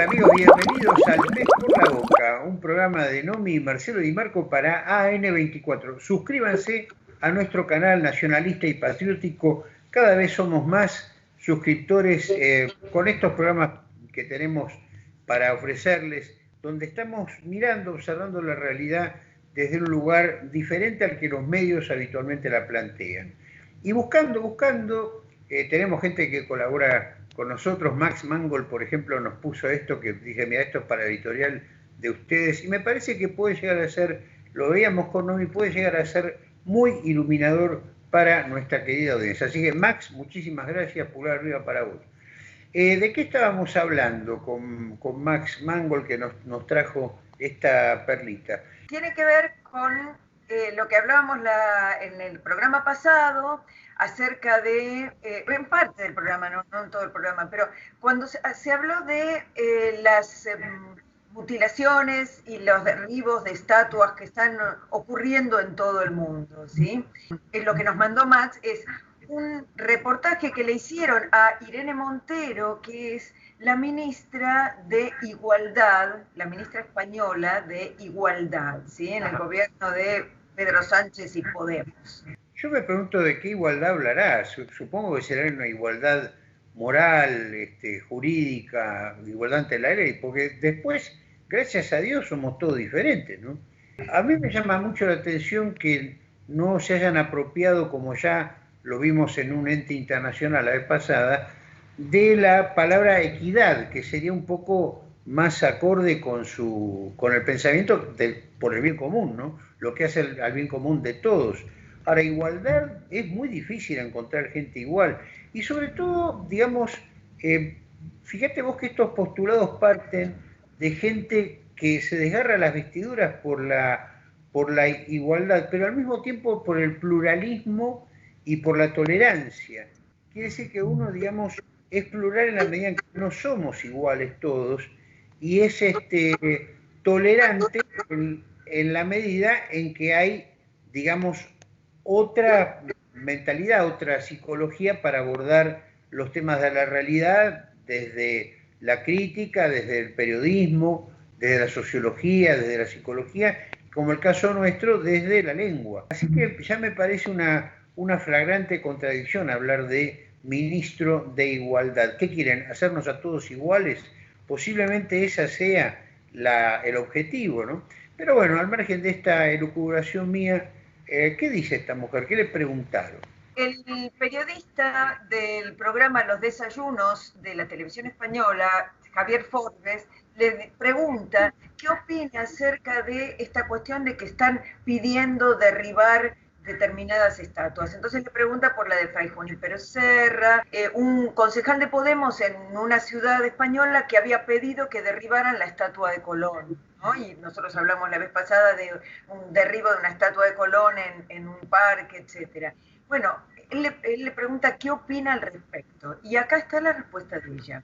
Hola amigos, bienvenidos al Mes por la Boca, un programa de Nomi, Marcelo Di Marco para AN24. Suscríbanse a nuestro canal nacionalista y patriótico, cada vez somos más suscriptores con estos programas que tenemos para ofrecerles, donde estamos mirando, observando la realidad desde un lugar diferente al que los medios habitualmente la plantean. Y buscando, tenemos gente que colabora con nosotros. Max Mangold, por ejemplo, nos puso esto que dije, mira, esto es para editorial de ustedes, y me parece que puede llegar a ser, lo veíamos con Nomi, puede llegar a ser muy iluminador para nuestra querida audiencia. Así que Max, muchísimas gracias, pulgar arriba para vos. ¿De qué estábamos hablando con Max Mangold, que nos trajo esta perlita? Tiene que ver con lo que hablábamos en el programa pasado, acerca de, en parte del programa, no en todo el programa, pero cuando se habló de las mutilaciones y los derribos de estatuas que están ocurriendo en todo el mundo, ¿sí? Lo que nos mandó Max es un reportaje que le hicieron a Irene Montero, que es la ministra de Igualdad, la ministra española de Igualdad, ¿sí? En el gobierno de Pedro Sánchez y Podemos. Yo me pregunto de qué igualdad hablará. Supongo que será una igualdad moral, jurídica, igualdad ante la ley, porque después, gracias a Dios, somos todos diferentes, ¿no? A mí me llama mucho la atención que no se hayan apropiado, como ya lo vimos en un ente internacional la vez pasada, de la palabra equidad, que sería un poco más acorde con el pensamiento por el bien común, ¿no? Lo que hace al bien común de todos. Ahora, igualdad es muy difícil encontrar gente igual. Y sobre todo, digamos, fíjate vos que estos postulados parten de gente que se desgarra las vestiduras por la igualdad, pero al mismo tiempo por el pluralismo y por la tolerancia. Quiere decir que uno, digamos, es plural en la medida en que no somos iguales todos, y es tolerante en la medida en que hay, digamos, otra mentalidad, otra psicología para abordar los temas de la realidad desde la crítica, desde el periodismo, desde la sociología, desde la psicología, como el caso nuestro, desde la lengua. Así que ya me parece una flagrante contradicción hablar de ministro de Igualdad. ¿Qué quieren? ¿Hacernos a todos iguales? Posiblemente ese sea el objetivo, ¿no? Pero bueno, al margen de esta elucubración mía, ¿qué dice esta mujer? ¿Qué le preguntaron? El periodista del programa Los Desayunos de la televisión española, Javier Forbes, le pregunta qué opina acerca de esta cuestión de que están pidiendo derribar determinadas estatuas. Entonces le pregunta por la de Fray Junípero Serra, un concejal de Podemos en una ciudad española que había pedido que derribaran la estatua de Colón, ¿no? Y nosotros hablamos la vez pasada de un derribo de una estatua de Colón en un parque, etcétera. Bueno, él le pregunta qué opina al respecto, y acá está la respuesta de ella.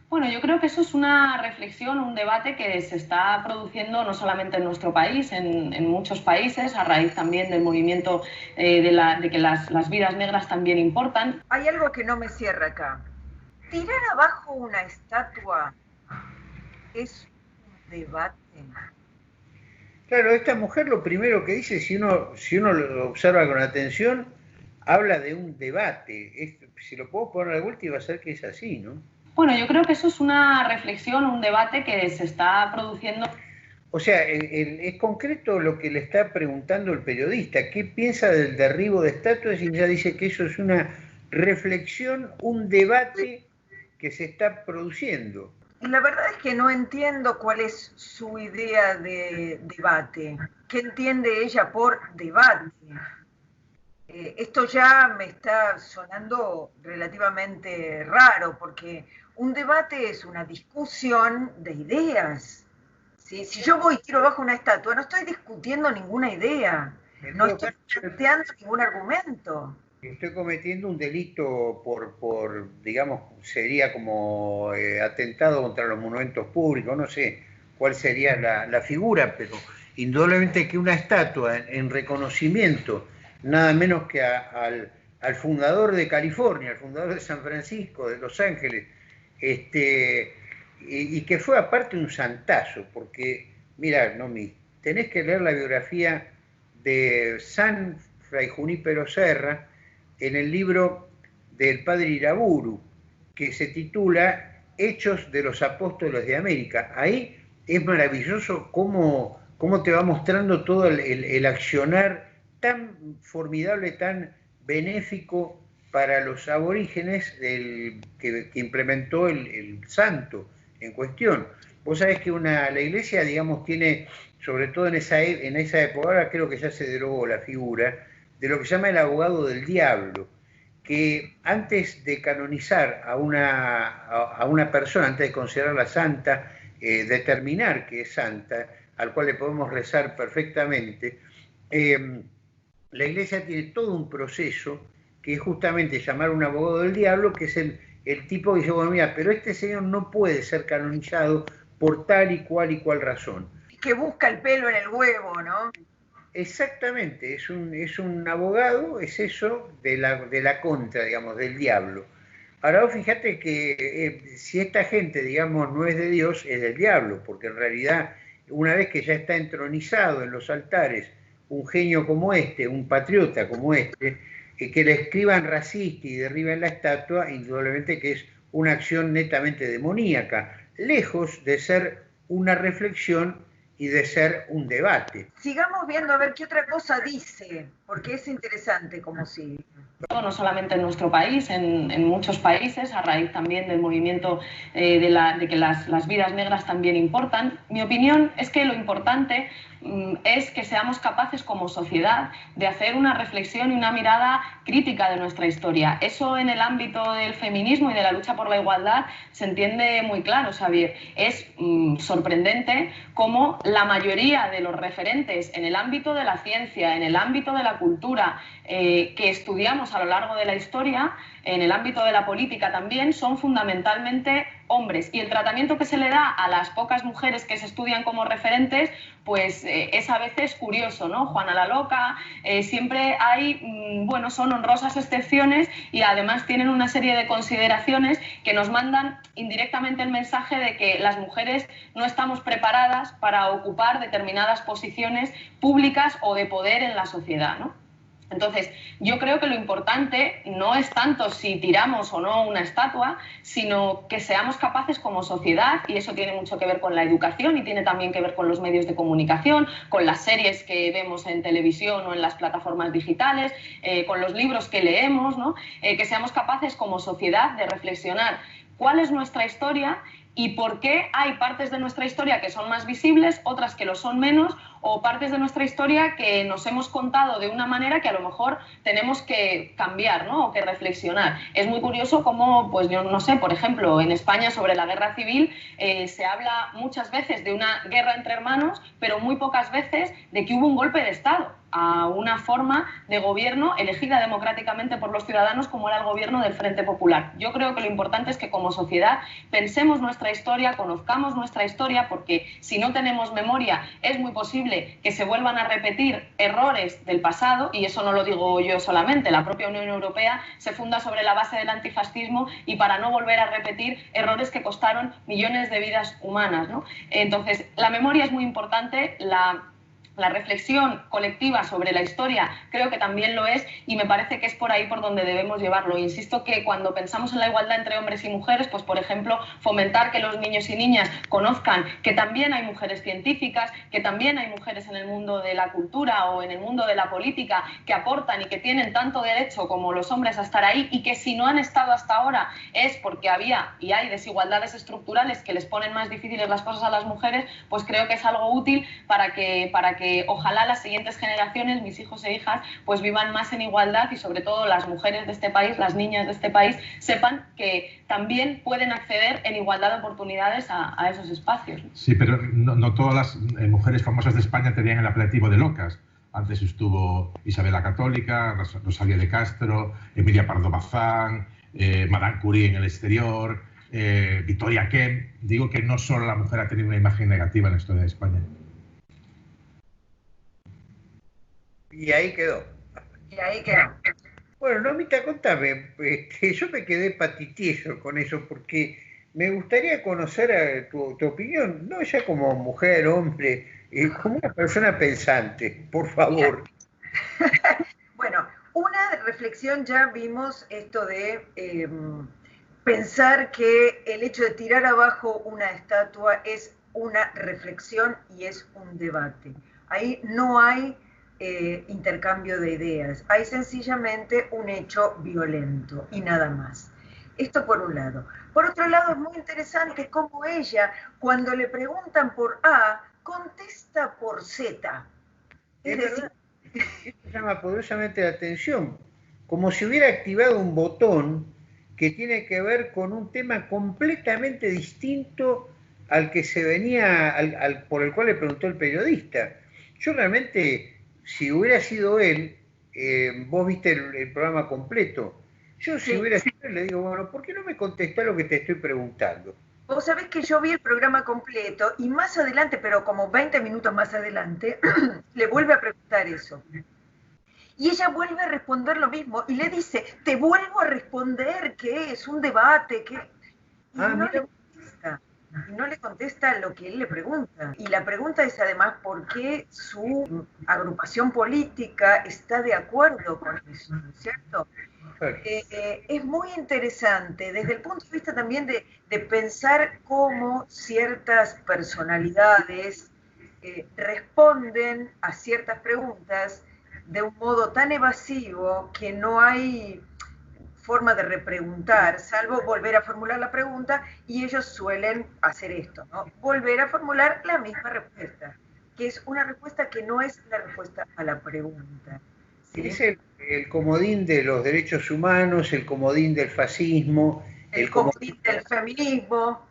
Bueno, yo creo que eso es una reflexión, un debate que se está produciendo no solamente en nuestro país, en muchos países, a raíz también del movimiento de que las vidas negras también importan. Hay algo que no me cierra acá. Tirar abajo una estatua es un debate. Claro, esta mujer lo primero que dice, si uno lo observa con atención, habla de un debate. Si lo puedo poner de vuelta, y va a ser que es así, ¿no? Bueno, yo creo que eso es una reflexión, un debate que se está produciendo. O sea, es concreto lo que le está preguntando el periodista. ¿Qué piensa del derribo de estatuas? Y ya dice que eso es una reflexión, un debate que se está produciendo. La verdad es que no entiendo cuál es su idea de debate. ¿Qué entiende ella por debate? Esto ya me está sonando relativamente raro, porque un debate es una discusión de ideas. ¿Sí? Si yo voy y tiro abajo una estatua, no estoy discutiendo ninguna idea, no estoy planteando ningún argumento. Estoy cometiendo un delito digamos, sería como atentado contra los monumentos públicos, no sé cuál sería la figura, pero indudablemente que una estatua en reconocimiento, nada menos que al fundador de California, al fundador de San Francisco, de Los Ángeles, y que fue aparte un santazo, porque, mira, Nomi, tenés que leer la biografía de San Fray Junípero Serra en el libro del padre Iraburu, que se titula Hechos de los Apóstoles de América. Ahí es maravilloso cómo te va mostrando todo el accionar tan formidable, tan benéfico para los aborígenes que implementó el santo en cuestión. Vos sabés que la iglesia, digamos, tiene, sobre todo en esa época, ahora creo que ya se derogó la figura, de lo que se llama el abogado del diablo, que antes de canonizar a una persona, antes de considerarla santa, determinar que es santa, al cual le podemos rezar perfectamente, la iglesia tiene todo un proceso que es justamente llamar a un abogado del diablo, que es el tipo que dice, bueno, mira, pero este señor no puede ser canonizado por tal y cual razón. Que busca el pelo en el huevo, ¿no? Exactamente, es un abogado, es eso, de la contra, digamos, del diablo. Ahora vos fíjate que si esta gente, digamos, no es de Dios, es del diablo, porque en realidad, una vez que ya está entronizado en los altares un genio como este, un patriota como este, que le escriban racista y derriben la estatua, indudablemente que es una acción netamente demoníaca, lejos de ser una reflexión y de ser un debate. Sigamos viendo a ver qué otra cosa dice, porque es interesante como si... No solamente en nuestro país, en muchos países, a raíz también del movimiento de que las vidas negras también importan. Mi opinión es que lo importante es que seamos capaces como sociedad de hacer una reflexión y una mirada crítica de nuestra historia. Eso en el ámbito del feminismo y de la lucha por la igualdad se entiende muy claro, Xavier. Es sorprendente cómo la mayoría de los referentes en el ámbito de la ciencia, en el ámbito de la cultura, que estudiamos a lo largo de la historia, en el ámbito de la política también, son fundamentalmente hombres. Y el tratamiento que se le da a las pocas mujeres que se estudian como referentes, pues es a veces curioso, ¿no? Juana la Loca, siempre hay, bueno, son honrosas excepciones y además tienen una serie de consideraciones que nos mandan indirectamente el mensaje de que las mujeres no estamos preparadas para ocupar determinadas posiciones públicas o de poder en la sociedad, ¿no? Entonces, yo creo que lo importante no es tanto si tiramos o no una estatua, sino que seamos capaces como sociedad, y eso tiene mucho que ver con la educación y tiene también que ver con los medios de comunicación, con las series que vemos en televisión o en las plataformas digitales, con los libros que leemos, ¿no? Que seamos capaces como sociedad de reflexionar cuál es nuestra historia y por qué hay partes de nuestra historia que son más visibles, otras que lo son menos, o partes de nuestra historia que nos hemos contado de una manera que a lo mejor tenemos que cambiar, ¿no? O que reflexionar. Es muy curioso cómo, pues yo no sé, por ejemplo, en España sobre la guerra civil se habla muchas veces de una guerra entre hermanos, pero muy pocas veces de que hubo un golpe de Estado a una forma de gobierno elegida democráticamente por los ciudadanos como era el gobierno del Frente Popular. Yo creo que lo importante es que como sociedad pensemos nuestra historia, conozcamos nuestra historia, porque si no tenemos memoria es muy posible que se vuelvan a repetir errores del pasado, y eso no lo digo yo solamente, la propia Unión Europea se funda sobre la base del antifascismo y para no volver a repetir errores que costaron millones de vidas humanas, ¿no? Entonces, la memoria es muy importante, la reflexión colectiva sobre la historia creo que también lo es, y me parece que es por ahí por donde debemos llevarlo. Insisto que cuando pensamos en la igualdad entre hombres y mujeres, pues por ejemplo, fomentar que los niños y niñas conozcan que también hay mujeres científicas, que también hay mujeres en el mundo de la cultura o en el mundo de la política que aportan y que tienen tanto derecho como los hombres a estar ahí, y que si no han estado hasta ahora es porque había y hay desigualdades estructurales que les ponen más difíciles las cosas a las mujeres, pues creo que es algo útil para que ojalá las siguientes generaciones, mis hijos e hijas, pues vivan más en igualdad, y sobre todo las mujeres de este país, las niñas de este país, sepan que también pueden acceder en igualdad de oportunidades a esos espacios. Sí, pero no todas las mujeres famosas de España tenían el apelativo de locas. Antes estuvo Isabel la Católica, Rosalía de Castro, Emilia Pardo Bazán, Madame Curie en el exterior, Victoria Kemp. Digo que no solo la mujer ha tenido una imagen negativa en la historia de España. Y ahí quedó. Bueno, Nomita, contame, yo me quedé patitillo con eso, porque me gustaría conocer tu opinión, no ya como mujer, hombre, como una persona pensante, por favor. Bueno, una reflexión, ya vimos esto de pensar que el hecho de tirar abajo una estatua es una reflexión y es un debate. Ahí no hay intercambio de ideas, hay sencillamente un hecho violento y nada más. Esto por un lado. Por otro lado, es muy interesante cómo ella, cuando le preguntan por A, contesta por Z. Es decir, esto llama poderosamente la atención, como si hubiera activado un botón que tiene que ver con un tema completamente distinto al que se venía, por el cual le preguntó el periodista. Yo realmente, si hubiera sido él, vos viste el programa completo, yo si hubiera sido él le digo, bueno, ¿por qué no me contestás lo que te estoy preguntando? Vos sabés que yo vi el programa completo y más adelante, pero como 20 minutos más adelante, le vuelve a preguntar eso. Y ella vuelve a responder lo mismo y le dice, te vuelvo a responder que es un debate, que... Y no le contesta lo que él le pregunta. Y la pregunta es además por qué su agrupación política está de acuerdo con eso, ¿cierto? Es muy interesante desde el punto de vista también de pensar cómo ciertas personalidades responden a ciertas preguntas de un modo tan evasivo que no hay forma de repreguntar, salvo volver a formular la pregunta, y ellos suelen hacer esto, ¿no? Volver a formular la misma respuesta, que es una respuesta que no es la respuesta a la pregunta. ¿Sí? Es el comodín de los derechos humanos, el comodín del fascismo, el comodín del feminismo.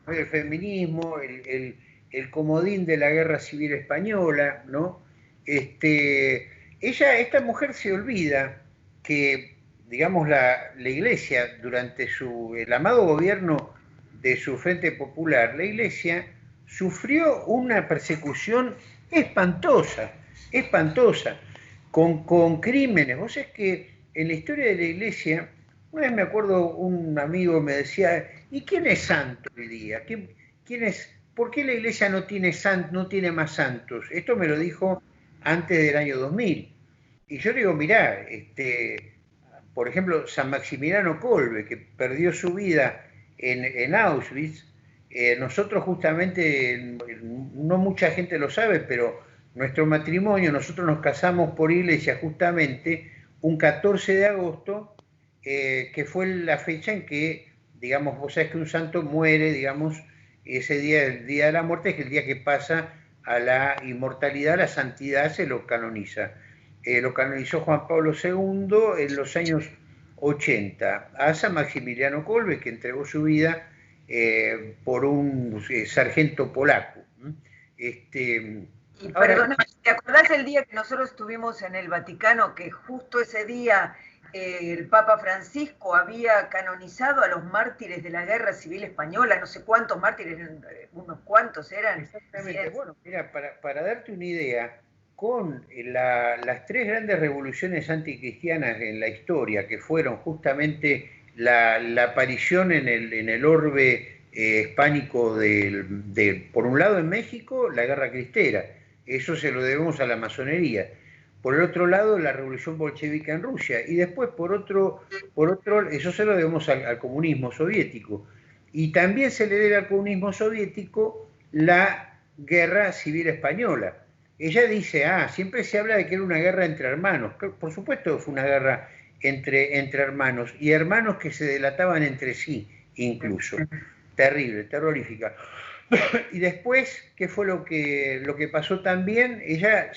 El feminismo, el comodín de la guerra civil española, ¿no? Esta mujer se olvida que, digamos, la Iglesia, durante el amado gobierno de su Frente Popular, la Iglesia sufrió una persecución espantosa, con crímenes. Vos sabés que en la historia de la Iglesia, una vez me acuerdo, un amigo me decía, ¿y quién es santo hoy día? ¿Por qué la Iglesia no tiene más santos? Esto me lo dijo antes del año 2000. Y yo le digo, mirá, por ejemplo, San Maximiliano Kolbe, que perdió su vida en Auschwitz, nosotros justamente, no mucha gente lo sabe, pero nuestro matrimonio, nosotros nos casamos por iglesia justamente un 14 de agosto, que fue la fecha en que, digamos, vos sabés que un santo muere, digamos, ese día, el día de la muerte, es el día que pasa a la inmortalidad, la santidad se lo canoniza. Lo canonizó Juan Pablo II en los años 80 a San Maximiliano Kolbe, que entregó su vida por un sargento polaco. Y perdóname, ¿te acordás el día que nosotros estuvimos en el Vaticano, que justo ese día el Papa Francisco había canonizado a los mártires de la Guerra Civil Española? No sé cuántos mártires, unos cuantos eran. Exactamente. Bueno, mira, para darte una idea, con las tres grandes revoluciones anticristianas en la historia, que fueron justamente la aparición en el orbe hispánico por un lado en México, la Guerra Cristera, eso se lo debemos a la masonería. Por el otro lado, la revolución bolchevique en Rusia, y después por otro eso se lo debemos al comunismo soviético. Y también se le debe al comunismo soviético la Guerra Civil Española. Ella dice, siempre se habla de que era una guerra entre hermanos. Por supuesto que fue una guerra entre hermanos, y hermanos que se delataban entre sí, incluso. Terrible, terrorífica. Y después, ¿qué fue lo que pasó también? Ella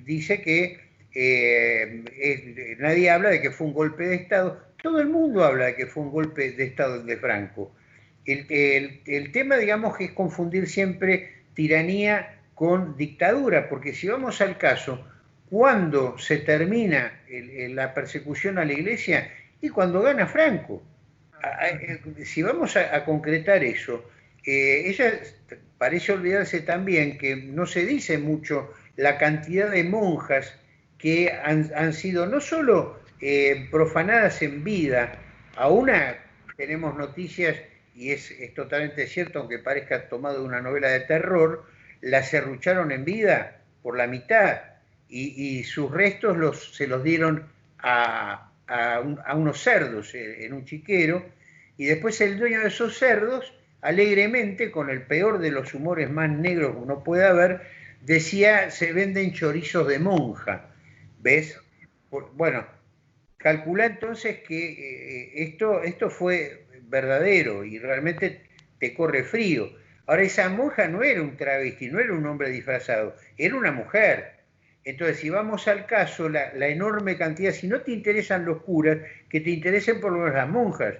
dice que nadie habla de que fue un golpe de Estado. Todo el mundo habla de que fue un golpe de Estado de Franco. El tema, digamos, que es confundir siempre tiranía con dictadura, porque si vamos al caso, ¿cuándo se termina la persecución a la Iglesia? Y cuando gana Franco. Si vamos a concretar eso, ella parece olvidarse también que no se dice mucho la cantidad de monjas que han sido no solo profanadas en vida, tenemos noticias y es totalmente cierto, aunque parezca tomado de una novela de terror, la serrucharon en vida por la mitad y sus restos se los dieron a unos cerdos en un chiquero, y después el dueño de esos cerdos, alegremente, con el peor de los humores más negros que uno pueda haber, decía: se venden chorizos de monja. ¿Ves? Bueno, calcula entonces que esto fue verdadero y realmente te corre frío. Ahora, esa monja no era un travesti, no era un hombre disfrazado, era una mujer. Entonces, si vamos al caso, la enorme cantidad, si no te interesan los curas, que te interesen por lo menos las monjas.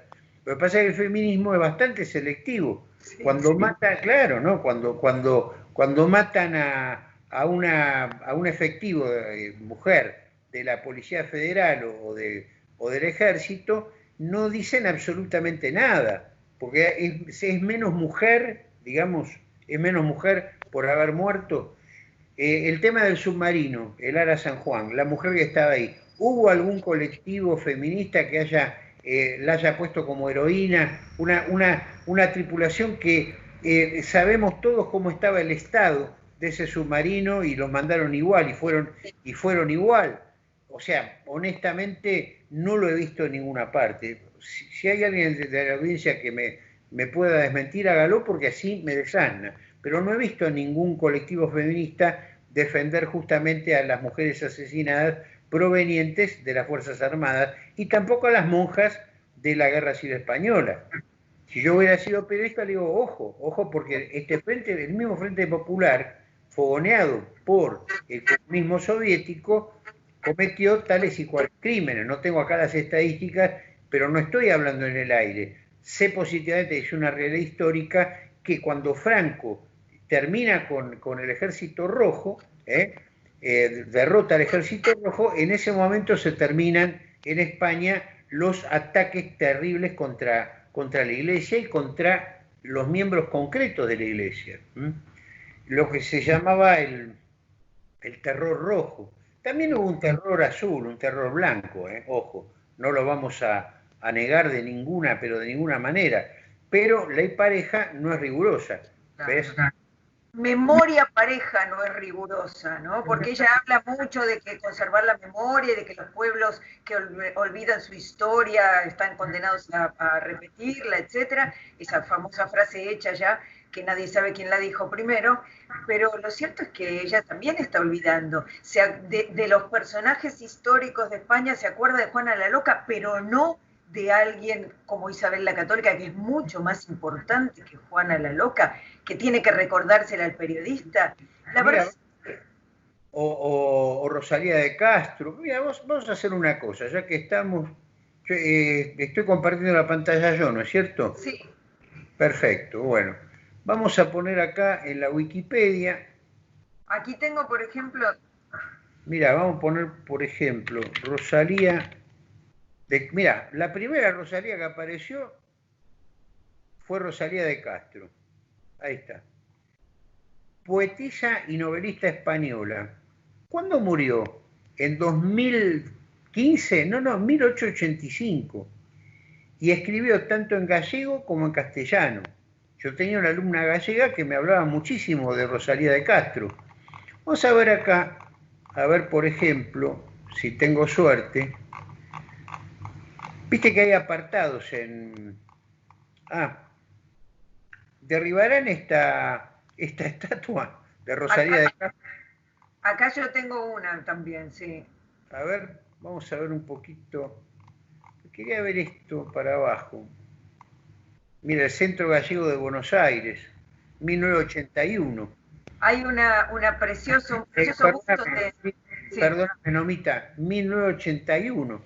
Lo que pasa es que el feminismo es bastante selectivo. Cuando mata, claro, ¿no? Cuando matan a un efectivo de mujer de la Policía Federal o del Ejército, no dicen absolutamente nada, porque es menos mujer, digamos, es menos mujer por haber muerto. El tema del submarino, el Ara San Juan, la mujer que estaba ahí, ¿hubo algún colectivo feminista que la haya puesto como heroína? Una tripulación que sabemos todos cómo estaba el estado de ese submarino y los mandaron igual y fueron igual. O sea, honestamente no lo he visto en ninguna parte. Si hay alguien de la audiencia que me pueda desmentir, hágalo, porque así me desasna. Pero no he visto a ningún colectivo feminista defender justamente a las mujeres asesinadas provenientes de las Fuerzas Armadas y tampoco a las monjas de la Guerra Civil Española. Si yo hubiera sido periodista, le digo: ojo, porque el mismo Frente Popular, fogoneado por el comunismo soviético, cometió tales y cuales crímenes. No tengo acá las estadísticas, pero no estoy hablando en el aire. Sé positivamente, es una realidad histórica, que cuando Franco termina con el Ejército Rojo, derrota al Ejército Rojo, en ese momento se terminan en España los ataques terribles contra la Iglesia y contra los miembros concretos de la Iglesia. Lo que se llamaba el terror rojo. También hubo un terror azul, un terror blanco, ojo, no lo vamos a negar de ninguna manera, pero ley pareja no es rigurosa, ¿ves? Memoria pareja no es rigurosa, ¿no? Porque ella habla mucho de que conservar la memoria y de que los pueblos que olvidan su historia están condenados a repetirla, etcétera. Esa famosa frase hecha ya, que nadie sabe quién la dijo primero, pero lo cierto es que ella también está olvidando. De los personajes históricos de España se acuerda de Juana la Loca, pero no de alguien como Isabel la Católica, que es mucho más importante que Juana la Loca, que tiene que recordársela al periodista. La verdad es que... o Rosalía de Castro. Mira, vamos a hacer una cosa, ya que estamos... estoy compartiendo la pantalla yo, ¿no es cierto? Sí. Perfecto, bueno. Vamos a poner acá en la Wikipedia. Aquí tengo, por ejemplo... Mira, vamos a poner, por ejemplo, Rosalía... Mira, la primera Rosalía que apareció fue Rosalía de Castro. Ahí está. Poetisa y novelista española. ¿Cuándo murió? ¿En 2015? No, 1885. Y escribió tanto en gallego como en castellano. Yo tenía una alumna gallega que me hablaba muchísimo de Rosalía de Castro. Vamos a ver acá, a ver, por ejemplo, si tengo suerte. Viste que hay apartados en... derribarán esta estatua de Rosalía de Castro. Acá yo tengo una también, sí. A ver, vamos a ver un poquito. Quería ver esto para abajo. Mira, el Centro Gallego de Buenos Aires, 1981. Hay un precioso busto de... Perdóname, Nomita, 1981,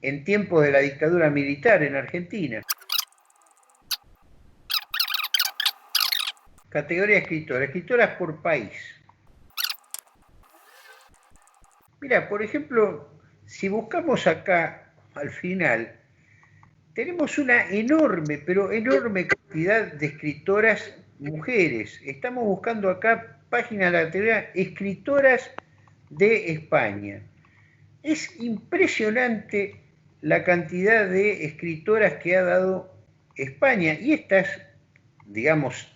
en tiempos de la dictadura militar en Argentina. Categoría escritoras por país. Mira, por ejemplo, si buscamos acá al final, tenemos una enorme, pero enorme cantidad de escritoras mujeres. Estamos buscando acá, página de la categoría escritoras de España. Es impresionante la cantidad de escritoras que ha dado España. Y estas, digamos,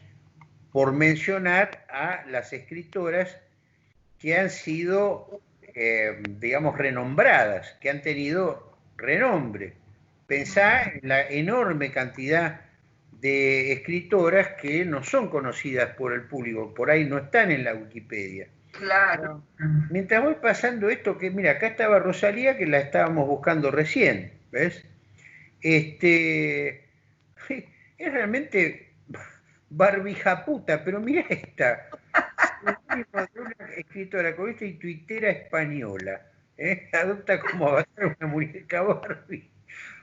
por mencionar a las escritoras que han sido, digamos, renombradas, que han tenido renombre. Pensá en la enorme cantidad de escritoras que no son conocidas por el público, por ahí no están en la Wikipedia. Claro. Mientras voy pasando esto, que mira, acá estaba Rosalía, que la estábamos buscando recién, ¿ves? Es realmente barbijaputa, pero mira esta. De una escritora columnista y tuitera española, adopta como avatar una muñeca Barbie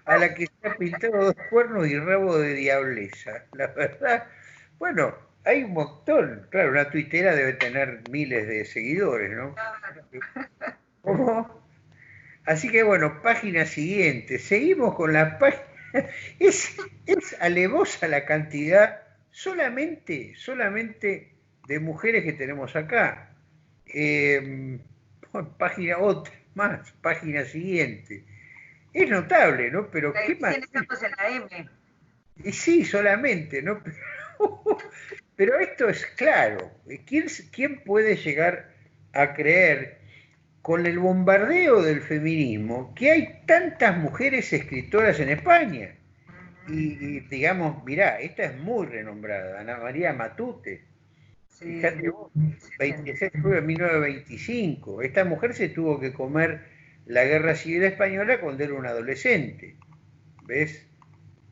a la que se ha pintado 2 cuernos y rabo de diableza. La verdad, bueno, hay un montón. Claro, una tuitera debe tener miles de seguidores, ¿no? ¿Cómo? Así que bueno, página siguiente. Seguimos con la página. Es alevosa la cantidad solamente de mujeres que tenemos acá. Página otra más, página siguiente. Es notable, ¿no? Pero ¿qué más? Estamos en la M. Y sí, solamente, ¿no? Pero esto es claro. ¿Quién puede llegar a creer, con el bombardeo del feminismo, que hay tantas mujeres escritoras en España? Y digamos, mirá, esta es muy renombrada, Ana María Matute. Sí, fíjate vos, 26 de julio de 1925. Esta mujer se tuvo que comer la Guerra Civil Española cuando era un adolescente. ¿Ves?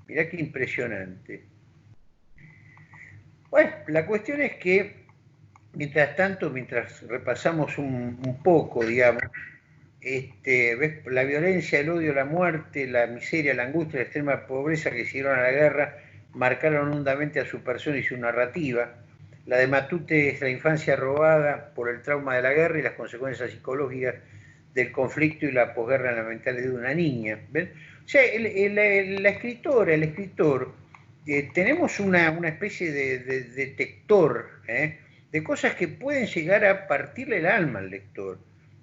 Mirá qué impresionante. Bueno, la cuestión es que, mientras tanto, mientras repasamos un poco, digamos, ¿ves? La violencia, el odio, la muerte, la miseria, la angustia, la extrema pobreza que siguieron a la guerra marcaron hondamente a su persona y su narrativa. La de Matute es la infancia robada por el trauma de la guerra y las consecuencias psicológicas del conflicto y la posguerra en la mentalidad de una niña. ¿Ven? O sea, la escritora, el escritor, tenemos una especie de detector de cosas que pueden llegar a partirle el alma al lector.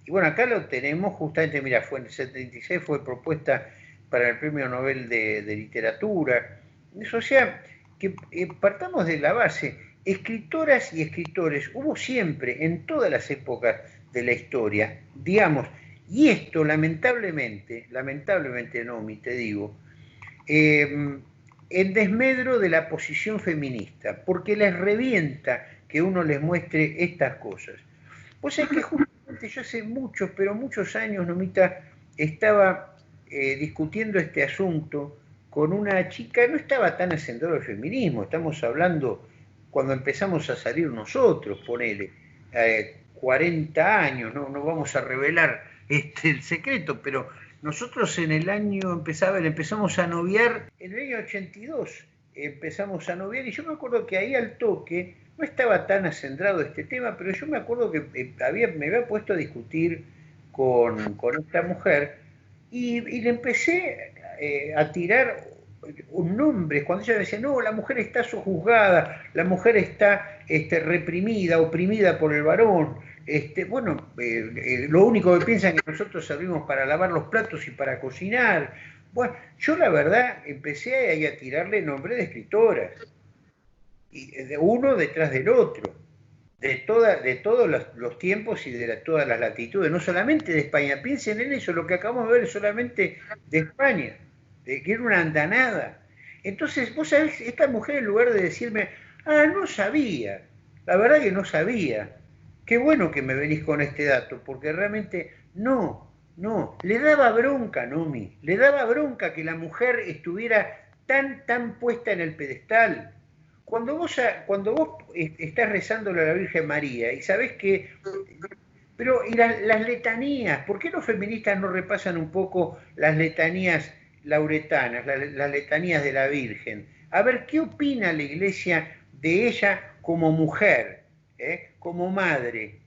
Y bueno, acá lo tenemos justamente, mira, fue en el 76, fue propuesta para el Premio Nobel de Literatura. Eso, o sea, que partamos de la base, escritoras y escritores hubo siempre, en todas las épocas de la historia, digamos, y esto lamentablemente Nomi, te digo, en desmedro de la posición feminista, porque les revienta que uno les muestre estas cosas. Pues es que justamente yo hace muchos años, Nomita, estaba discutiendo este asunto con una chica, no estaba tan hacendora del feminismo, estamos hablando cuando empezamos a salir nosotros, ponele, 40 años, no vamos a revelar el secreto, pero nosotros en el año empezamos a noviar, en el año 82 empezamos a noviar, y yo me acuerdo que ahí al toque no estaba tan acendrado este tema, pero yo me acuerdo que me había puesto a discutir con esta mujer y le empecé a tirar un nombre, cuando ella decía, no, la mujer está sojuzgada, la mujer está reprimida, oprimida por el varón. Lo único que piensan es que nosotros servimos para lavar los platos y para cocinar. Bueno, yo la verdad empecé a tirarle nombre de escritoras, y de uno detrás del otro, de todos los tiempos y de todas las latitudes, no solamente de España. Piensen en eso, lo que acabamos de ver es solamente de España, que era una andanada. Entonces, vos sabés, esta mujer, en lugar de decirme, no sabía, la verdad que no sabía, qué bueno que me venís con este dato, porque realmente no, le daba bronca, Nomi, le daba bronca que la mujer estuviera tan puesta en el pedestal. Cuando vos estás rezándole a la Virgen María y sabés que... Pero, y las letanías, ¿por qué los feministas no repasan un poco las letanías lauretanas, las letanías de la Virgen? A ver, ¿qué opina la Iglesia de ella como mujer, como madre?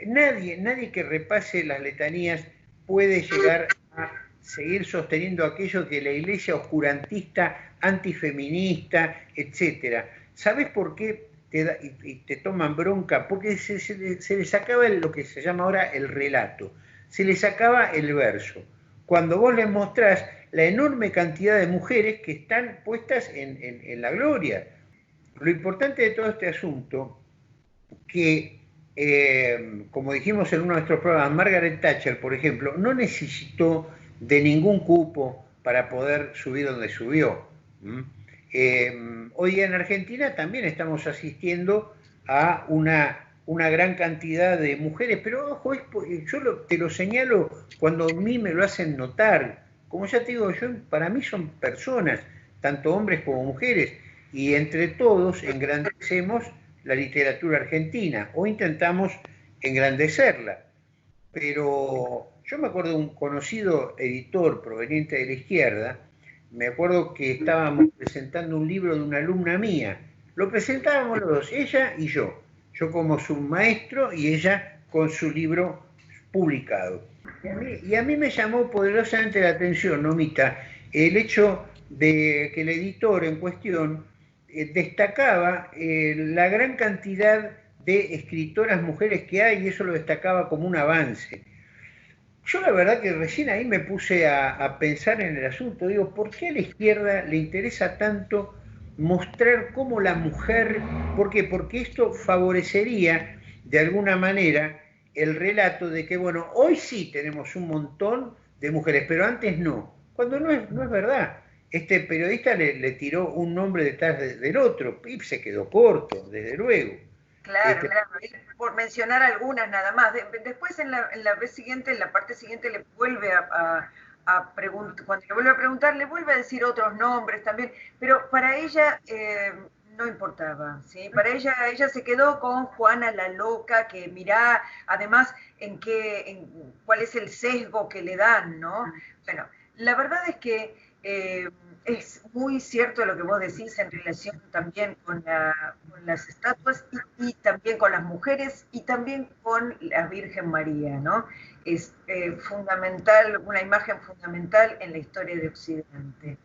Nadie que repase las letanías puede llegar a seguir sosteniendo aquello que la Iglesia oscurantista, antifeminista, etcétera. ¿Sabés por qué te toman bronca? Porque se les acaba lo que se llama ahora el relato, se les acaba el verso. cuando vos les mostrás la enorme cantidad de mujeres que están puestas en la gloria. Lo importante de todo este asunto, que como dijimos en uno de nuestros programas, Margaret Thatcher, por ejemplo, no necesitó de ningún cupo para poder subir donde subió. Hoy en Argentina también estamos asistiendo a una gran cantidad de mujeres, pero ojo, yo te lo señalo cuando a mí me lo hacen notar. Como ya te digo, para mí son personas, tanto hombres como mujeres, y entre todos engrandecemos la literatura argentina, o intentamos engrandecerla. Pero yo me acuerdo de un conocido editor proveniente de la izquierda, me acuerdo que estábamos presentando un libro de una alumna mía, lo presentábamos los dos, ella y yo como su maestro y ella con su libro publicado. Y a mí me llamó poderosamente la atención, Nomita, el hecho de que el editor en cuestión destacaba la gran cantidad de escritoras mujeres que hay, y eso lo destacaba como un avance. Yo la verdad que recién ahí me puse a pensar en el asunto, digo, ¿por qué a la izquierda le interesa tanto mostrar cómo la mujer, ¿por qué? Porque esto favorecería de alguna manera el relato de que, bueno, hoy sí tenemos un montón de mujeres, pero antes no, cuando no es verdad. Este periodista le tiró un nombre detrás del otro, y se quedó corto, desde luego. Claro, claro, por mencionar algunas nada más. Después en la vez siguiente, en la parte siguiente, le vuelve a preguntar, cuando le vuelve a preguntar, le vuelve a decir otros nombres también, pero para ella no importaba, ¿sí? Para ella se quedó con Juana la Loca, que mirá además cuál es el sesgo que le dan, ¿no? Bueno, la verdad es que es muy cierto lo que vos decís en relación también con las estatuas y también con las mujeres y también con la Virgen María, ¿no? Es fundamental, una imagen fundamental en la historia de Occidente.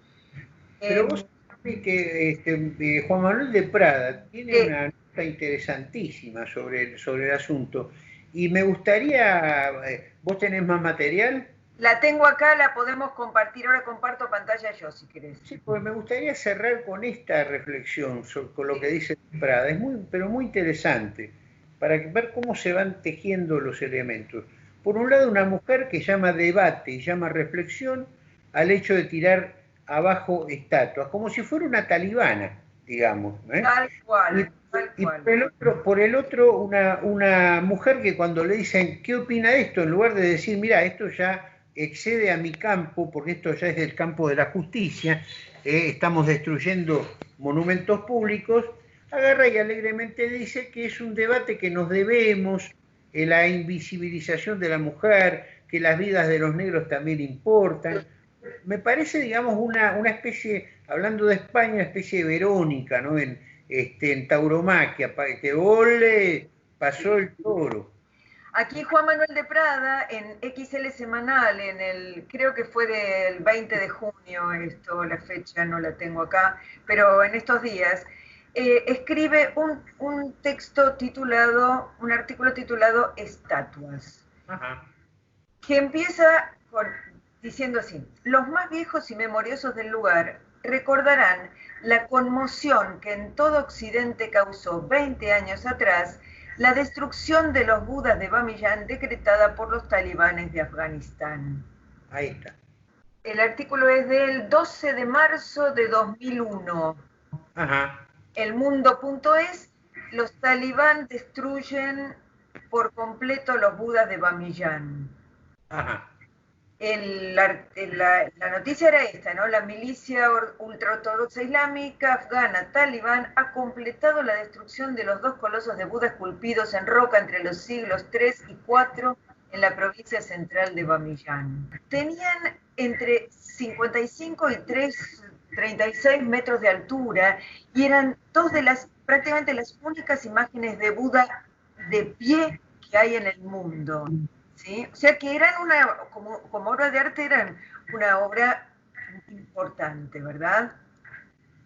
Pero vos sabés que Juan Manuel de Prada tiene una nota interesantísima sobre el asunto, y me gustaría, ¿vos tenés más material? La tengo acá, la podemos compartir, ahora comparto pantalla yo si querés. Sí, pues me gustaría cerrar con esta reflexión, con lo que dice Prada, pero muy interesante, para ver cómo se van tejiendo los elementos. Por un lado, una mujer que llama debate y llama reflexión al hecho de tirar abajo estatuas, como si fuera una talibana, digamos. Tal cual, tal cual. Y por el otro una mujer que cuando le dicen, ¿qué opina de esto? En lugar de decir, mira, esto ya excede a mi campo, porque esto ya es del campo de la justicia, estamos destruyendo monumentos públicos, agarra y alegremente dice que es un debate que nos debemos, la invisibilización de la mujer, que las vidas de los negros también importan. Me parece, digamos, una especie, hablando de España, una especie de Verónica, ¿no? En tauromaquia, que ole, pasó el toro. Aquí Juan Manuel de Prada, en XL Semanal, creo que fue del 20 de junio, la fecha no la tengo acá, pero en estos días, escribe un texto titulado, un artículo titulado Estatuas, que empieza diciendo así: los más viejos y memoriosos del lugar recordarán la conmoción que en todo Occidente causó 20 años atrás la destrucción de los budas de Bamiyan decretada por los talibanes de Afganistán. Ahí está. El artículo es del 12 de marzo de 2001. Ajá. Elmundo.es, los talibán destruyen por completo los budas de Bamiyan. Ajá. La noticia era esta, ¿no? La milicia ultraortodoxa islámica afgana talibán ha completado la destrucción de los 2 colosos de Buda esculpidos en roca entre los siglos III y IV en la provincia central de Bamiyan. Tenían entre 55 y 36 metros de altura y eran prácticamente las únicas imágenes de Buda de pie que hay en el mundo. ¿Sí? O sea que eran como obra de arte, eran una obra importante, ¿verdad?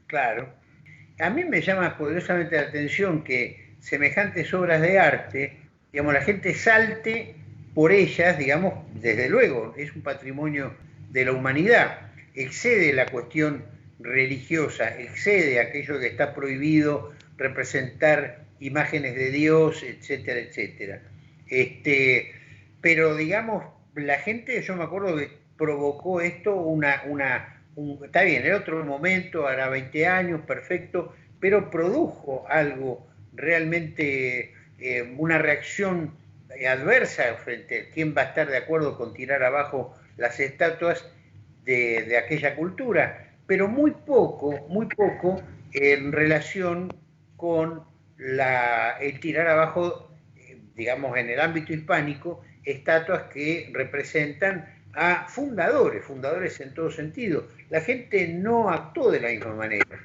Claro. A mí me llama poderosamente la atención que semejantes obras de arte, digamos, la gente salte por ellas, digamos, desde luego, es un patrimonio de la humanidad. Excede la cuestión religiosa, excede aquello que está prohibido, representar imágenes de Dios, etcétera, etcétera. Pero digamos, la gente, yo me acuerdo que provocó esto está bien, en otro momento, hará 20 años, perfecto, pero produjo algo realmente, una reacción adversa frente a quién va a estar de acuerdo con tirar abajo las estatuas de aquella cultura, pero muy poco en relación con el tirar abajo, digamos, en el ámbito hispánico, estatuas que representan a fundadores en todo sentido. La gente no actuó de la misma manera.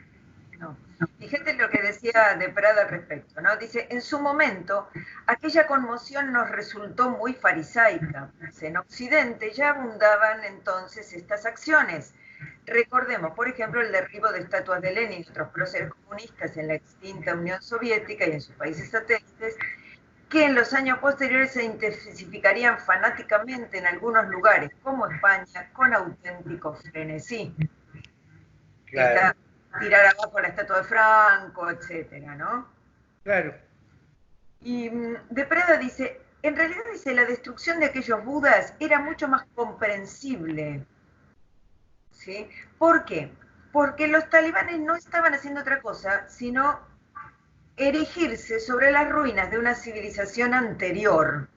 No. Fíjate lo que decía de Prada al respecto, ¿no? Dice, en su momento, aquella conmoción nos resultó muy farisaica. En Occidente ya abundaban entonces estas acciones. Recordemos, por ejemplo, el derribo de estatuas de Lenin y otros próceres comunistas en la extinta Unión Soviética y en sus países satélites, que en los años posteriores se intensificarían fanáticamente en algunos lugares, como España, con auténtico frenesí. Claro. Tirar abajo la estatua de Franco, etcétera, ¿no? Claro. Y de Prada dice, en realidad dice, la destrucción de aquellos budas era mucho más comprensible. ¿Sí? ¿Por qué? Porque los talibanes no estaban haciendo otra cosa, sino erigirse sobre las ruinas de una civilización anterior.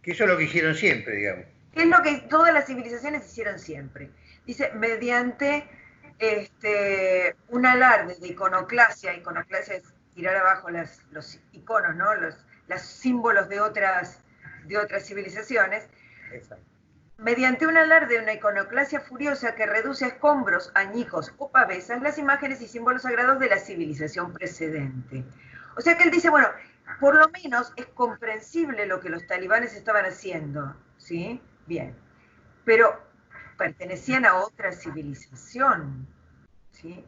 Que eso es lo que hicieron siempre, digamos. Que es lo que todas las civilizaciones hicieron siempre. Dice, mediante un alarde de iconoclasia es tirar abajo los iconos, ¿no? Los símbolos de otras civilizaciones. Exacto. Mediante un alarde de una iconoclasia furiosa que reduce a escombros, añicos o pavesas las imágenes y símbolos sagrados de la civilización precedente. O sea que él dice, bueno, por lo menos es comprensible lo que los talibanes estaban haciendo, ¿sí? Bien. Pero pertenecían a otra civilización, ¿sí?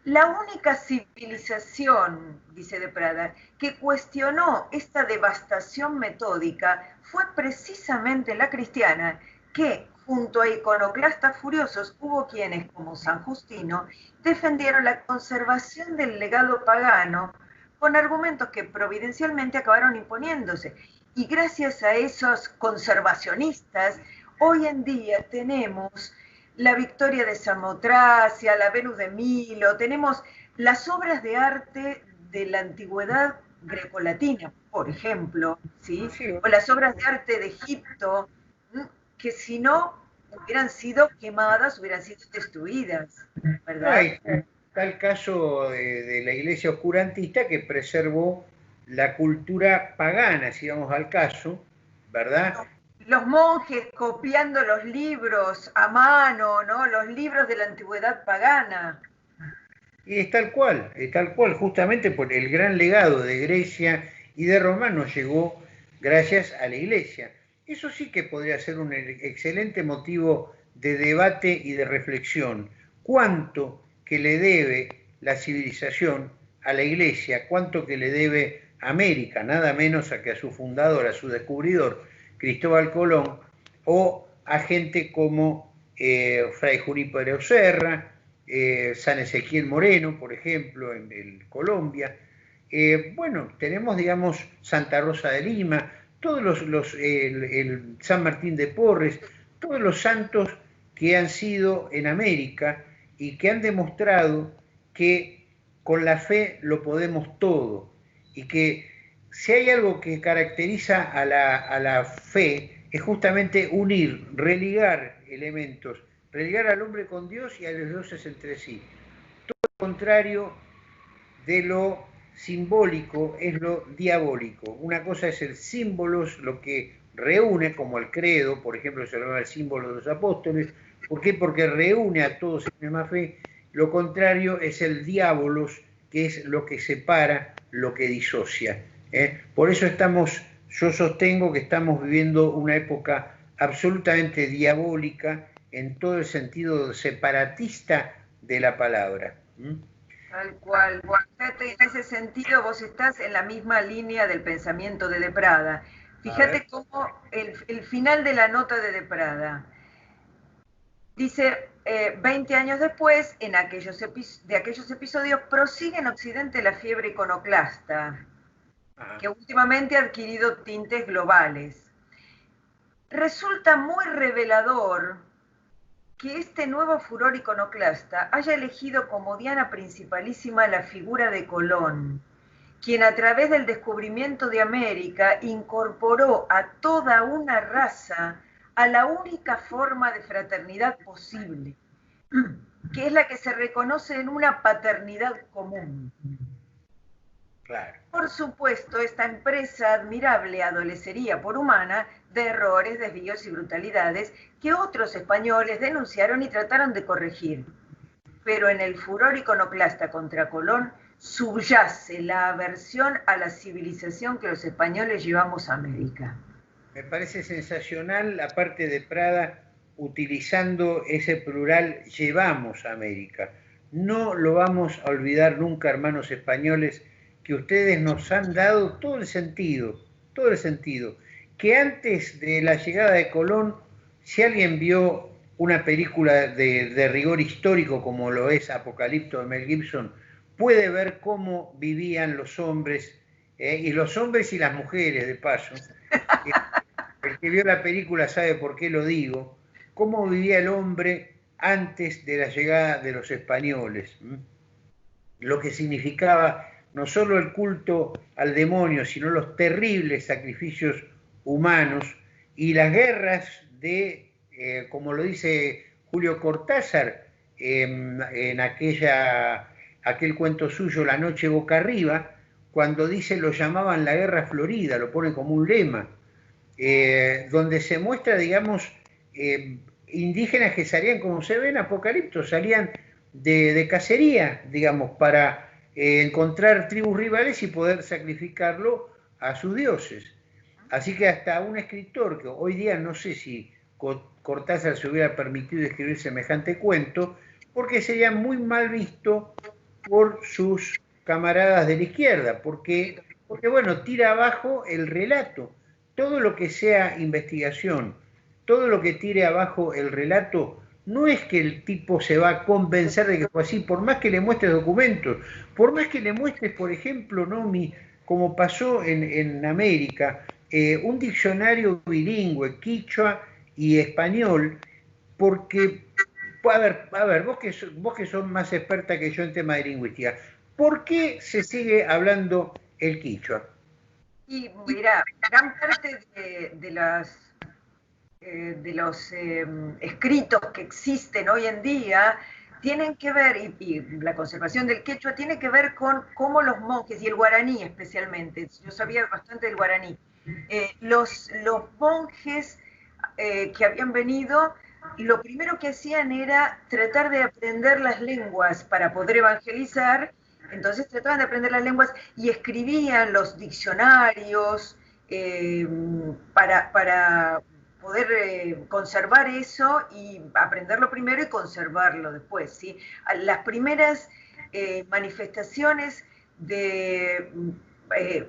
La única civilización, dice de Prada, que cuestionó esta devastación metódica fue precisamente la cristiana, que junto a iconoclastas furiosos hubo quienes, como San Justino, defendieron la conservación del legado pagano con argumentos que providencialmente acabaron imponiéndose. Y gracias a esos conservacionistas, hoy en día tenemos la Victoria de Samotracia, la Venus de Milo, tenemos las obras de arte de la antigüedad grecolatina, por ejemplo, ¿sí? Sí. O las obras de arte de Egipto, que si no hubieran sido quemadas, hubieran sido destruidas, ¿verdad? Está el caso de la iglesia oscurantista que preservó la cultura pagana, si vamos al caso, ¿verdad? Los monjes copiando los libros a mano, ¿no? Los libros de la antigüedad pagana. Y es tal cual, justamente por el gran legado de Grecia y de Roma nos llegó gracias a la iglesia. Eso sí que podría ser un excelente motivo de debate y de reflexión. ¿Cuánto que le debe la civilización a la iglesia? ¿Cuánto que le debe América? Nada menos a que a su fundador, a su descubridor, Cristóbal Colón, o a gente como Fray Junípero Serra, San Ezequiel Moreno, por ejemplo, en Colombia. Bueno, tenemos, digamos, Santa Rosa de Lima, todos el San Martín de Porres, todos los santos que han sido en América y que han demostrado que con la fe lo podemos todo, y que si hay algo que caracteriza a la fe es justamente unir, religar elementos, religar al hombre con Dios y a los dioses entre sí. Todo lo contrario de lo simbólico es lo diabólico. Una cosa es el símbolo, lo que reúne, como el credo, por ejemplo, se llama el símbolo de los apóstoles. ¿Por qué? Porque reúne a todos en la misma fe. Lo contrario es el diabolos, que es lo que separa, lo que disocia. Por eso yo sostengo que estamos viviendo una época absolutamente diabólica en todo el sentido separatista de la palabra. Tal cual. Fíjate, en ese sentido vos estás en la misma línea del pensamiento de Prada. Fíjate cómo el final de la nota de Prada. Dice, 20 años después, de aquellos episodios, prosigue en Occidente la fiebre iconoclasta, que últimamente ha adquirido tintes globales. Resulta muy revelador que este nuevo furor iconoclasta haya elegido como diana principalísima la figura de Colón, quien a través del descubrimiento de América incorporó a toda una raza a la única forma de fraternidad posible, que es la que se reconoce en una paternidad común. Claro. Por supuesto, esta empresa admirable adolecería por humana de errores, desvíos y brutalidades que otros españoles denunciaron y trataron de corregir. Pero en el furor iconoclasta contra Colón subyace la aversión a la civilización que los españoles llevamos a América. Me parece sensacional la parte de Prada utilizando ese plural llevamos a América. No lo vamos a olvidar nunca, hermanos españoles, que ustedes nos han dado todo el sentido, que antes de la llegada de Colón, si alguien vio una película de rigor histórico como lo es Apocalipto de Mel Gibson, puede ver cómo vivían los hombres, y los hombres y las mujeres, de paso. El que vio la película sabe por qué lo digo, cómo vivía el hombre antes de la llegada de los españoles. Lo que significaba no solo el culto al demonio, sino los terribles sacrificios humanos y las guerras de, como lo dice Julio Cortázar en aquel cuento suyo, La noche boca arriba, cuando dice lo llamaban la guerra florida, lo pone como un lema, donde se muestra, digamos, indígenas que salían, como se ve en Apocalipto, salían de cacería, digamos, para encontrar tribus rivales y poder sacrificarlo a sus dioses. Así que hasta un escritor, que hoy día no sé si Cortázar se hubiera permitido escribir semejante cuento, porque sería muy mal visto por sus camaradas de la izquierda, porque bueno, tira abajo el relato. Todo lo que sea investigación, todo lo que tire abajo el relato, no es que el tipo se va a convencer de que fue así, por más que le muestres documentos, por más que le muestres, por ejemplo, Nomi, como pasó en América, un diccionario bilingüe, quichua y español, porque, a ver, vos que sos más experta que yo en tema de lingüística, ¿por qué se sigue hablando el quichua? Y mira, gran parte de los escritos que existen hoy en día tienen que ver, y la conservación del quechua tiene que ver con cómo los monjes, y el guaraní especialmente, yo sabía bastante del guaraní, los monjes que habían venido, lo primero que hacían era tratar de aprender las lenguas para poder evangelizar. Entonces trataban de aprender las lenguas y escribían los diccionarios para poder conservar eso y aprenderlo primero y conservarlo después, ¿sí? Las primeras manifestaciones de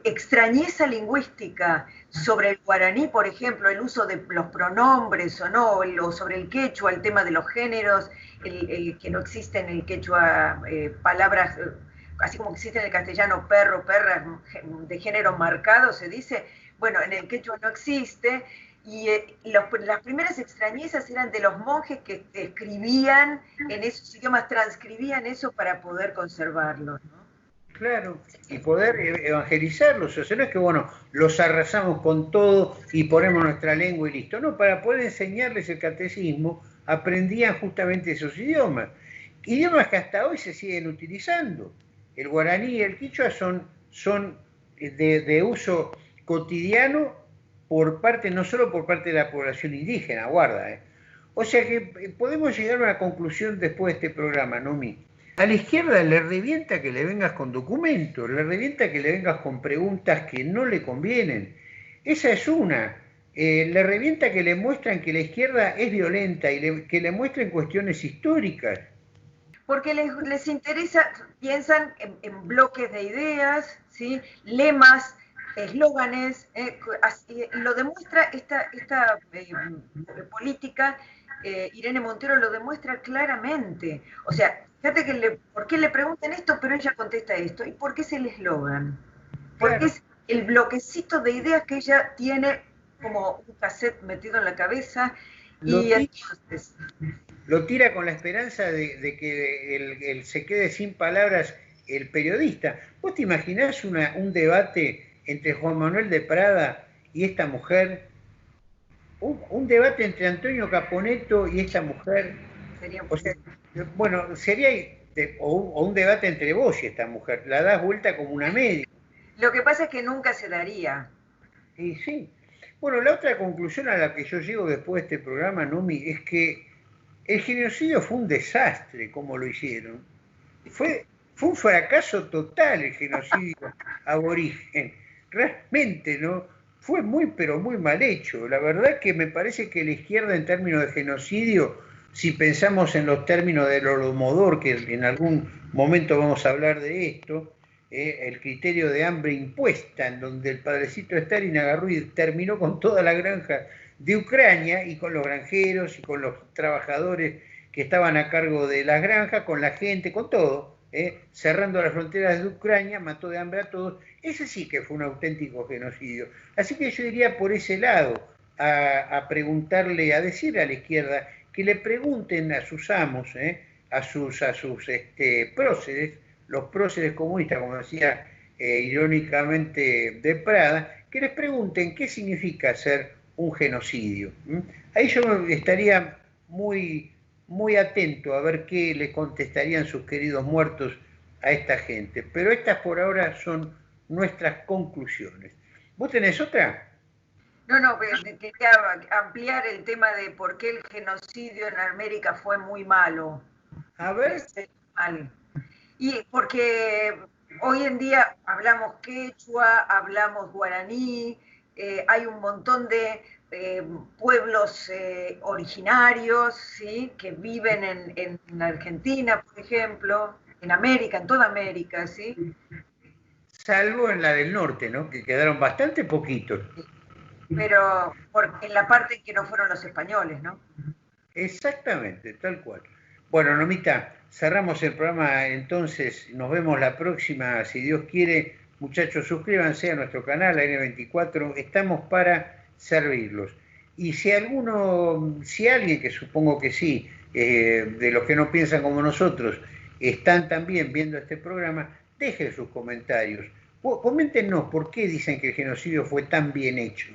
extrañeza lingüística sobre el guaraní, por ejemplo, el uso de los pronombres o no, o sobre el quechua, el tema de los géneros, que no existe en el quechua palabras... así como existe en el castellano perro, perra, de género marcado, se dice, bueno, en el quechua no existe, y las primeras extrañezas eran de los monjes que escribían en esos idiomas, transcribían eso para poder conservarlo, ¿no? Claro, y poder evangelizarlos, o sea, no es que, bueno, los arrasamos con todo y ponemos nuestra lengua y listo, no, para poder enseñarles el catecismo, aprendían justamente esos idiomas que hasta hoy se siguen utilizando. El guaraní y el quichua son de uso cotidiano por parte, no solo por parte de la población indígena, guarda. O sea que podemos llegar a una conclusión después de este programa, Nomi. A la izquierda le revienta que le vengas con documentos, le revienta que le vengas con preguntas que no le convienen. Esa es una. Le revienta que le muestran que la izquierda es violenta y que le muestren cuestiones históricas. Porque les interesa, piensan en bloques de ideas, ¿sí? Lemas, eslóganes, lo demuestra esta política Irene Montero lo demuestra claramente. O sea, fíjate que ¿por qué le preguntan esto, pero ella contesta esto? ¿Y por qué es el eslogan? Porque es el bloquecito de ideas que ella tiene como un cassette metido en la cabeza. Y entonces... Lo tira con la esperanza de que él se quede sin palabras el periodista. ¿Vos te imaginás un debate entre Juan Manuel de Prada y esta mujer? Un debate entre Antonio Caponetto y esta mujer. Sería o sea, bueno, sería o un debate entre vos y esta mujer. La das vuelta como una media. Lo que pasa es que nunca se daría. Y sí. Bueno, la otra conclusión a la que yo llego después de este programa, Nomi, es que el genocidio fue un desastre, como lo hicieron. Fue un fracaso total el genocidio aborigen. Realmente, ¿no? Fue muy, pero muy mal hecho. La verdad que me parece que la izquierda, en términos de genocidio, si pensamos en los términos del Holodomor, que en algún momento vamos a hablar de esto, el criterio de hambre impuesta, en donde el padrecito de Stalin agarró y terminó con toda la granja de Ucrania y con los granjeros y con los trabajadores que estaban a cargo de las granjas, con la gente, con todo, cerrando las fronteras de Ucrania, mató de hambre a todos. Ese sí que fue un auténtico genocidio. Así que yo iría por ese lado a preguntarle, a decir a la izquierda que le pregunten a sus amos, a sus próceres, los próceres comunistas, como decía irónicamente de Prada, que les pregunten qué significa ser un genocidio. Ahí yo estaría muy, muy atento a ver qué le contestarían sus queridos muertos a esta gente. Pero estas por ahora son nuestras conclusiones. ¿Vos tenés otra? No, quería ampliar el tema de por qué el genocidio en América fue muy malo. A ver. Y porque hoy en día hablamos quechua, hablamos guaraní, hay un montón de pueblos originarios, ¿sí?, que viven en Argentina, por ejemplo, en América, en toda América, ¿sí? Salvo en la del norte, ¿no? Que quedaron bastante poquitos. Pero en la parte en que no fueron los españoles, ¿no? Exactamente, tal cual. Bueno, Nomita, cerramos el programa entonces, nos vemos la próxima, si Dios quiere. Muchachos, suscríbanse a nuestro canal, N24, estamos para servirlos. Y si alguien, que supongo que sí, de los que no piensan como nosotros, están también viendo este programa, dejen sus comentarios. Coméntenos por qué dicen que el genocidio fue tan bien hecho.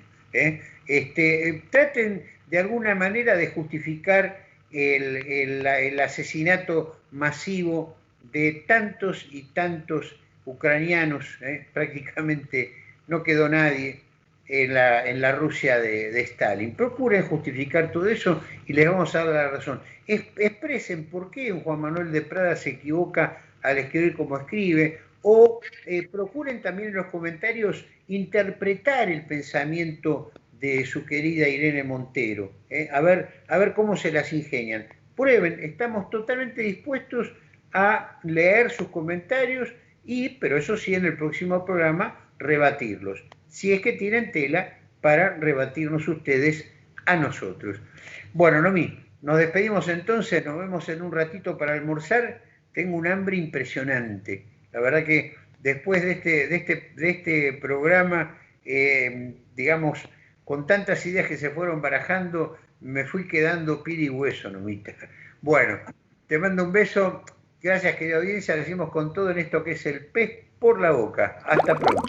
Traten de alguna manera de justificar el asesinato masivo de tantos y tantos ucranianos, prácticamente no quedó nadie en la Rusia de Stalin. Procuren justificar todo eso y les vamos a dar la razón. Expresen por qué Juan Manuel de Prada se equivoca al escribir como escribe, o procuren también en los comentarios interpretar el pensamiento de su querida Irene Montero, a ver cómo se las ingenian. Prueben, estamos totalmente dispuestos a leer sus comentarios pero eso sí, en el próximo programa rebatirlos, si es que tienen tela para rebatirnos ustedes a nosotros. Bueno, Nomi, nos despedimos entonces, nos vemos en un ratito para almorzar. Tengo un hambre impresionante. La verdad que después de este programa, digamos, con tantas ideas que se fueron barajando, me fui quedando pila y hueso, Nomita. Bueno, te mando un beso. Gracias, querida audiencia. Le decimos con todo en esto que es el pez por la boca. Hasta pronto.